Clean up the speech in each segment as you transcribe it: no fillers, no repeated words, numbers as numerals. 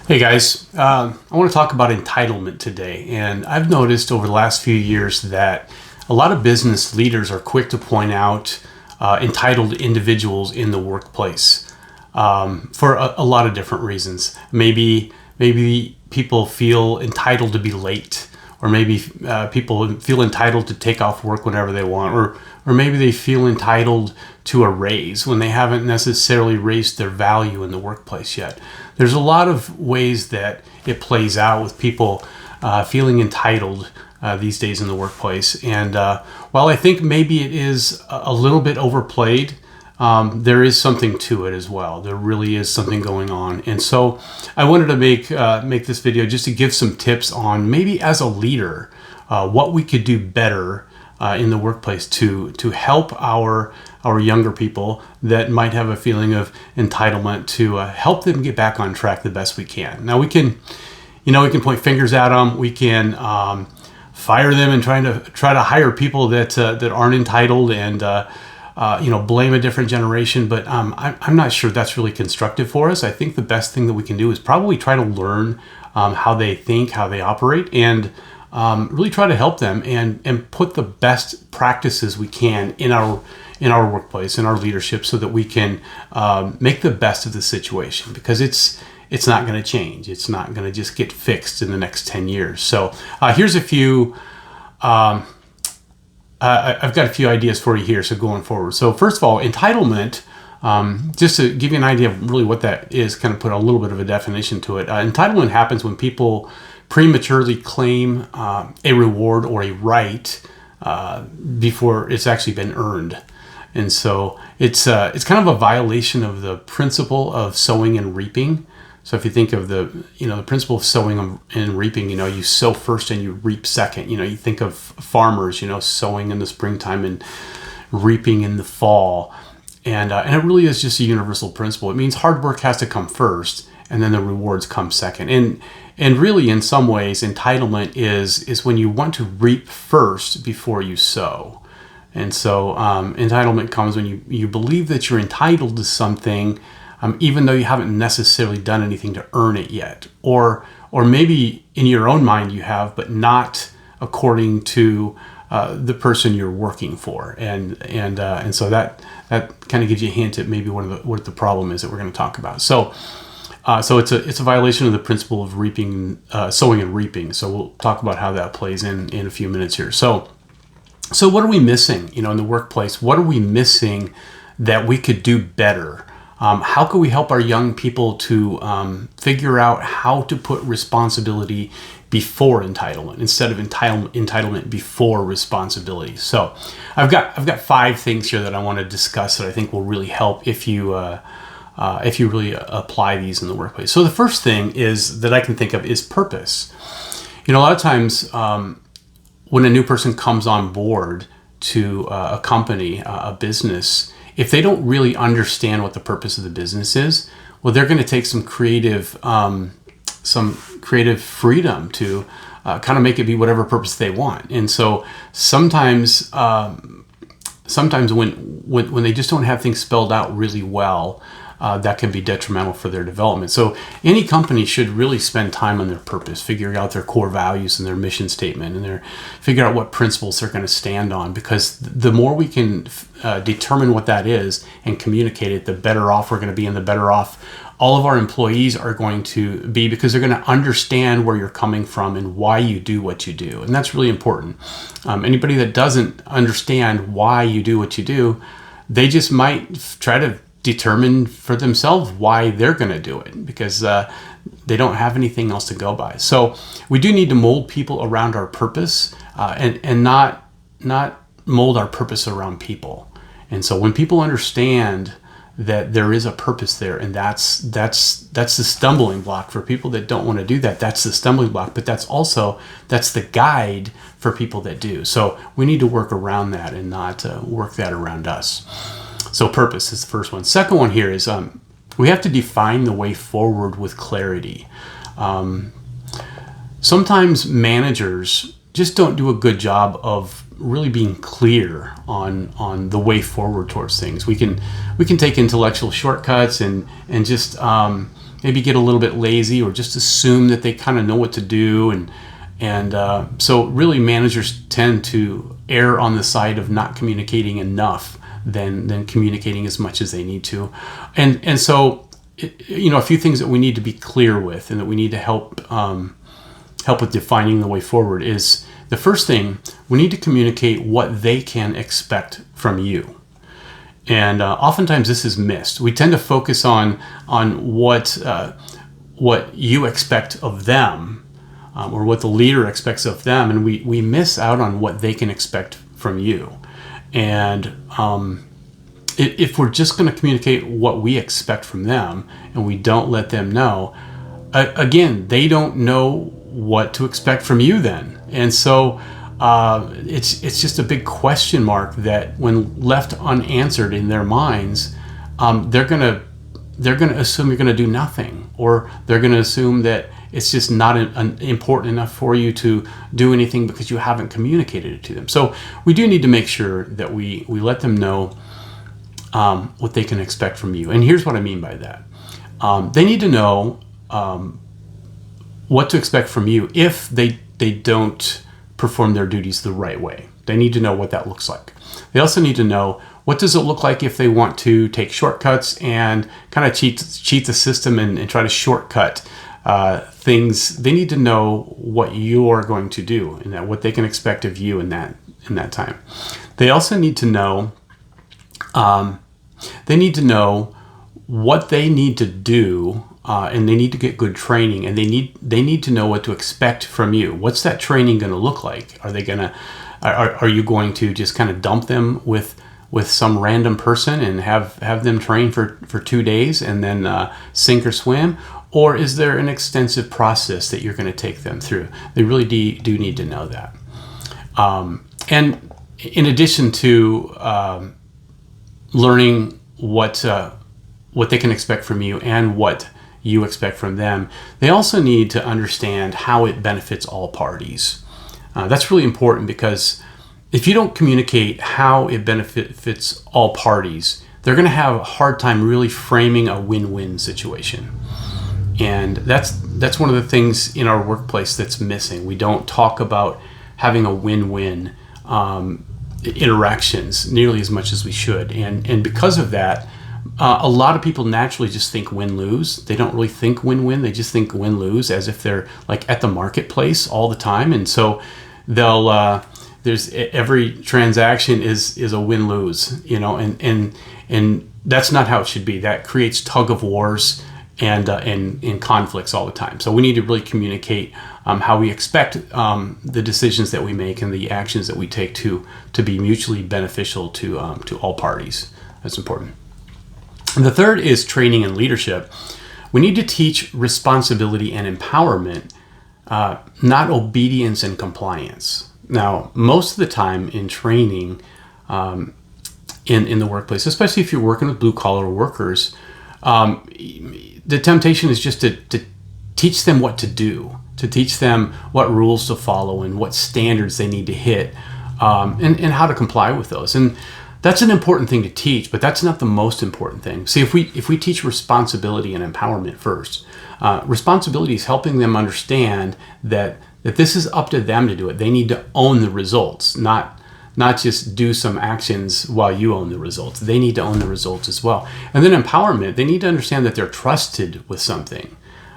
Hey guys, I want to talk about entitlement today. And I've noticed over the last few years that a lot of business leaders are quick to point out entitled individuals in the workplace for a lot of different reasons. Maybe people feel entitled to be late, or maybe people feel entitled to take off work whenever they want, or maybe they feel entitled to a raise when they haven't necessarily raised their value in the workplace yet. There's a lot of ways that it plays out with people feeling entitled these days in the workplace. And while I think maybe it is a little bit overplayed, there is something to it as well. There really is something going on. And so I wanted to make this video just to give some tips on maybe as a leader, what we could do better in the workplace to help our younger people that might have a feeling of entitlement, to help them get back on track the best we can. Now we can point fingers at them. We can fire them and try to hire people that aren't entitled and blame a different generation. But I'm not sure that's really constructive for us. I think the best thing that we can do is probably try to learn how they think, how they operate, and really try to help them and put the best practices we can in our workplace, in our leadership, so that we can make the best of the situation, because it's not going to change. It's not going to just get fixed in the next 10 years. So here's a few, I've got a few ideas for you here. So going forward. So first of all, entitlement, just to give you an idea of really what that is, kind of put a little bit of a definition to it. Entitlement happens when people prematurely claim a reward or a right before it's actually been earned. And so it's kind of a violation of the principle of sowing and reaping. So if you think of the principle of sowing and reaping, you sow first and you reap second. You think of farmers, sowing in the springtime and reaping in the fall. And it really is just a universal principle. It means hard work has to come first, and then the rewards come second. And really, in some ways, entitlement is when you want to reap first before you sow. And so entitlement comes when you believe that you're entitled to something, even though you haven't necessarily done anything to earn it yet. Or maybe in your own mind you have, but not according to the person you're working for. And so that kind of gives you a hint at maybe what the problem is that we're going to talk about. So it's a violation of the principle of reaping, sowing and reaping. So we'll talk about how that plays in a few minutes here. So what are we missing, in the workplace? What are we missing that we could do better? How can we help our young people to figure out how to put responsibility before entitlement instead of entitlement before responsibility? So I've got 5 things here that I want to discuss that I think will really help if you really apply these in the workplace. So the first thing that I can think of is purpose. A lot of times when a new person comes on board to a company, a business, if they don't really understand what the purpose of the business is, well, they're going to take some creative freedom to kind of make it be whatever purpose they want. And so sometimes when they just don't have things spelled out really well, that can be detrimental for their development. So any company should really spend time on their purpose, figuring out their core values and their mission statement, and figure out what principles they're going to stand on. Because the more we can determine what that is and communicate it, the better off we're going to be, and the better off all of our employees are going to be, because they're going to understand where you're coming from and why you do what you do. And that's really important. Anybody that doesn't understand why you do what you do, they just might try to determine for themselves why they're going to do it, because they don't have anything else to go by. So we do need to mold people around our purpose, and not mold our purpose around people. And so when people understand that there is a purpose there, and that's the stumbling block for people that don't want to do that. That's the stumbling block, but that's the guide for people that do. So we need to work around that and not work that around us. So purpose is the first one. Second one here is we have to define the way forward with clarity. Sometimes managers just don't do a good job of really being clear on the way forward towards things. We can take intellectual shortcuts and just maybe get a little bit lazy or just assume that they kind of know what to do. And so really managers tend to err on the side of not communicating enough than communicating as much as they need to. And so, a few things that we need to be clear with and that we need to help with defining the way forward is the first thing, we need to communicate what they can expect from you. And oftentimes this is missed. We tend to focus on what you expect of them, or what the leader expects of them, and we miss out on what they can expect from you. And if we're just going to communicate what we expect from them and we don't let them know, again, they don't know what to expect from you then. And so it's just a big question mark that when left unanswered in their minds, they're gonna assume you're gonna do nothing, or they're gonna assume that it's just not important enough for you to do anything because you haven't communicated it to them. So we do need to make sure that we let them know what they can expect from you. And here's what I mean by that. They need to know what to expect from you if they don't perform their duties the right way. They need to know what that looks like. They also need to know, what does it look like if they want to take shortcuts and kind of cheat the system and try to shortcut things. They need to know what you are going to do and what they can expect of you in that time. They also need to know what they need to do, and they need to get good training, and they need to know what to expect from you. What's that training going to look like? Are you going to just kind of dump them with some random person and have them train for 2 days and then sink or swim? Or is there an extensive process that you're going to take them through? They really do need to know that. And in addition to learning what they can expect from you and what you expect from them, they also need to understand how it benefits all parties. That's really important, because if you don't communicate how it benefits all parties, they're going to have a hard time really framing a win-win situation. And that's one of the things in our workplace that's missing. We don't talk about having a win-win interactions nearly as much as we should. And because of that, a lot of people naturally just think win-lose. They don't really think win-win. They just think win-lose, as if they're like at the marketplace all the time. And so they'll there's every transaction is a win-lose, and that's not how it should be. That creates tug of wars and conflicts all the time. So we need to really communicate how we expect the decisions that we make and the actions that we take to be mutually beneficial to all parties. That's important. And the third is training and leadership. We need to teach responsibility and empowerment, not obedience and compliance. Now, most of the time in training in the workplace, especially if you're working with blue-collar workers, the temptation is just to teach them what to do, to teach them what rules to follow and what standards they need to hit, and how to comply with those. And that's an important thing to teach, but that's not the most important thing. See, if we teach responsibility and empowerment first, responsibility is helping them understand that this is up to them to do it. They need to own the results, not just do some actions while you own the results. They need to own the results as well. And then empowerment, they need to understand that they're trusted with something,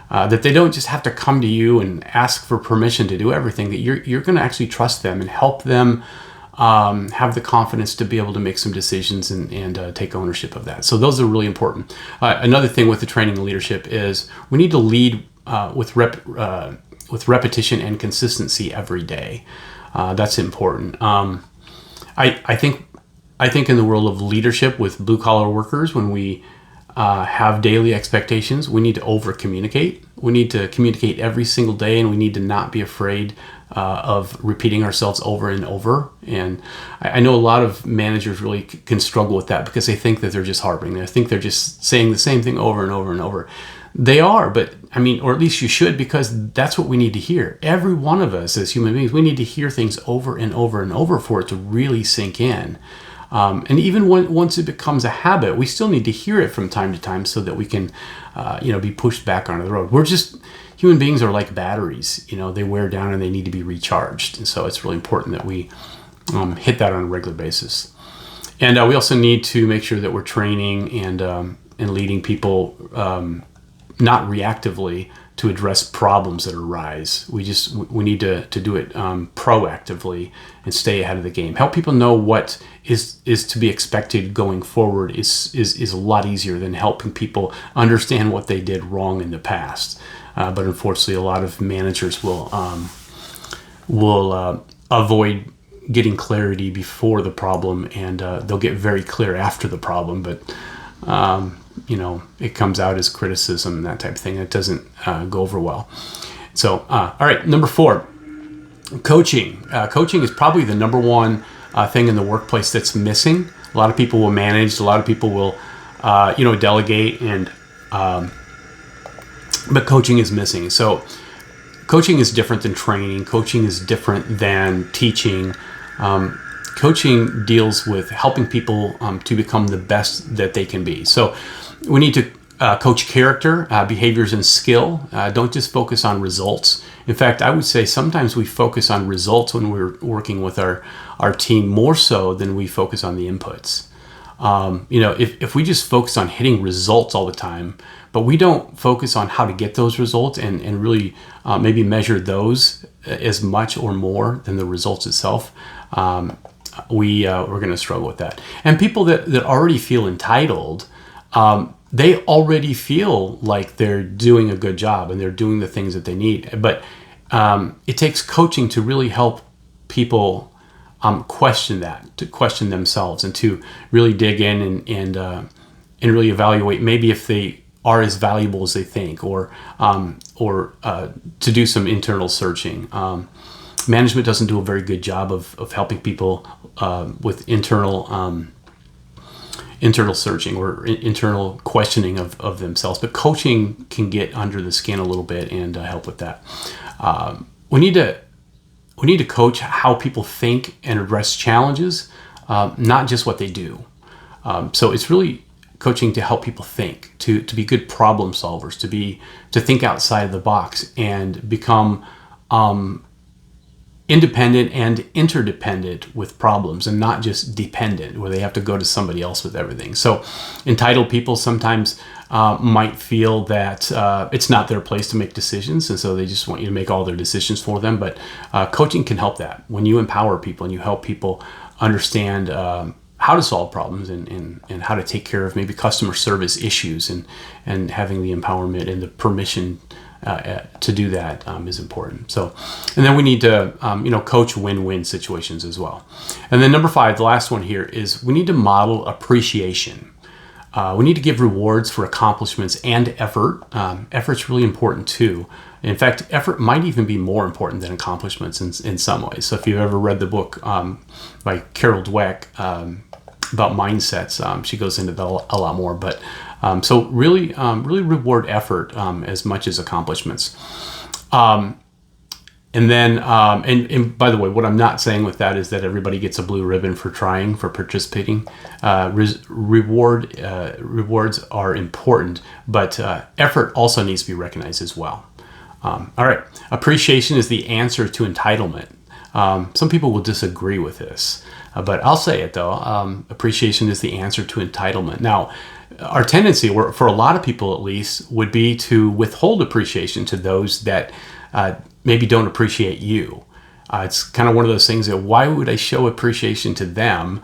that they don't just have to come to you and ask for permission to do everything, that you're going to actually trust them and help them have the confidence to be able to make some decisions and take ownership of that. So those are really important. Another thing with the training and leadership is we need to lead with repetition and consistency every day. That's important. I think in the world of leadership with blue collar workers, when we have daily expectations, we need to over communicate. We need to communicate every single day, and we need to not be afraid of repeating ourselves over and over. And I know a lot of managers really can struggle with that because they think that they're just harping. They think they're just saying the same thing over and over and over. They are, but or at least you should, because that's what we need to hear. Every one of us as human beings, we need to hear things over and over and over for it to really sink in. And even once it becomes a habit, we still need to hear it from time to time so that we can, be pushed back onto the road. Human beings are like batteries. They wear down and they need to be recharged. And so it's really important that we hit that on a regular basis. And we also need to make sure that we're training and leading people not reactively to address problems that arise. We need to do it proactively and stay ahead of the game. Help people know what is to be expected going forward is a lot easier than helping people understand what they did wrong in the past. But unfortunately, a lot of managers will avoid getting clarity before the problem, and they'll get very clear after the problem. But it comes out as criticism and that type of thing. It doesn't go over well. So, all right, number 4, coaching. Coaching is probably the number one thing in the workplace that's missing. A lot of people will manage. A lot of people will, delegate, but coaching is missing. So, coaching is different than training. Coaching is different than teaching. Coaching deals with helping people to become the best that they can be. So we need to coach character, behaviors, and skill. Don't just focus on results. In fact, I would say sometimes we focus on results when we're working with our team more so than we focus on the inputs. If we just focus on hitting results all the time, but we don't focus on how to get those results and really maybe measure those as much or more than the results itself, we're going to struggle with that. And people that already feel entitled, they already feel like they're doing a good job and they're doing the things that they need. But it takes coaching to really help people question that, to question themselves, and to really dig in and really evaluate maybe if they are as valuable as they think, or to do some internal searching. Management doesn't do a very good job of helping people with internal searching or internal questioning of themselves. But coaching can get under the skin a little bit and help with that. We need to coach how people think and address challenges, not just what they do. So it's really coaching to help people think, to be good problem solvers, to think outside of the box and become independent and interdependent with problems, and not just dependent where they have to go to somebody else with everything. So entitled people sometimes might feel that it's not their place to make decisions, and so they just want you to make all their decisions for them. But coaching can help that. When you empower people and you help people understand how to solve problems and how to take care of maybe customer service issues, and having the empowerment and the permission to do that is important. So, and then we need to, coach win-win situations as well. And then number 5, the last one here, is we need to model appreciation. We need to give rewards for accomplishments and effort. Effort's really important too. In fact, effort might even be more important than accomplishments in some ways. So if you've ever read the book by Carol Dweck about mindsets, she goes into that a lot more. But so really reward effort as much as accomplishments. And then, and by the way, what I'm not saying with that is that everybody gets a blue ribbon for trying, for participating. Rewards are important, but effort also needs to be recognized as well. All right, appreciation is the answer to entitlement. Some people will disagree with this, but I'll say it though. Appreciation is the answer to entitlement. Now, our tendency, for a lot of people at least, would be to withhold appreciation to those that maybe don't appreciate you. It's kind of one of those things that, why would I show appreciation to them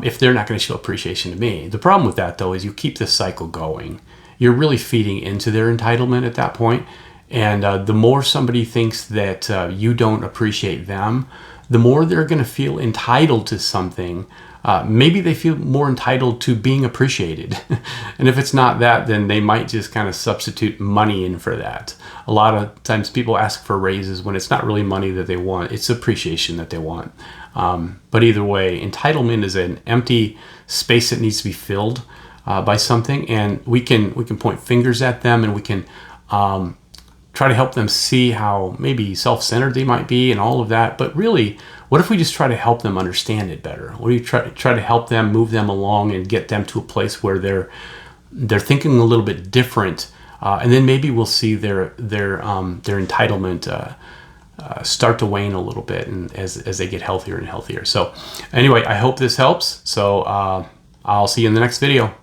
if they're not going to show appreciation to me? The problem with that, though, is you keep this cycle going. You're really feeding into their entitlement at that point. And the more somebody thinks that you don't appreciate them, the more they're going to feel entitled to something. Maybe they feel more entitled to being appreciated. And if it's not that, then they might just kind of substitute money in for that. A lot of times people ask for raises when it's not really money that they want, it's appreciation that they want. But either way, entitlement is an empty space that needs to be filled by something, and we can point fingers at them, and we can try to help them see how maybe self-centered they might be and all of that. But really, What if we just try to help them understand it better? What do you try to help them, move them along, and get them to a place where they're thinking a little bit different, and then maybe we'll see their entitlement start to wane a little bit, and as they get healthier and healthier. So anyway, I hope this helps. So I'll see you in the next video.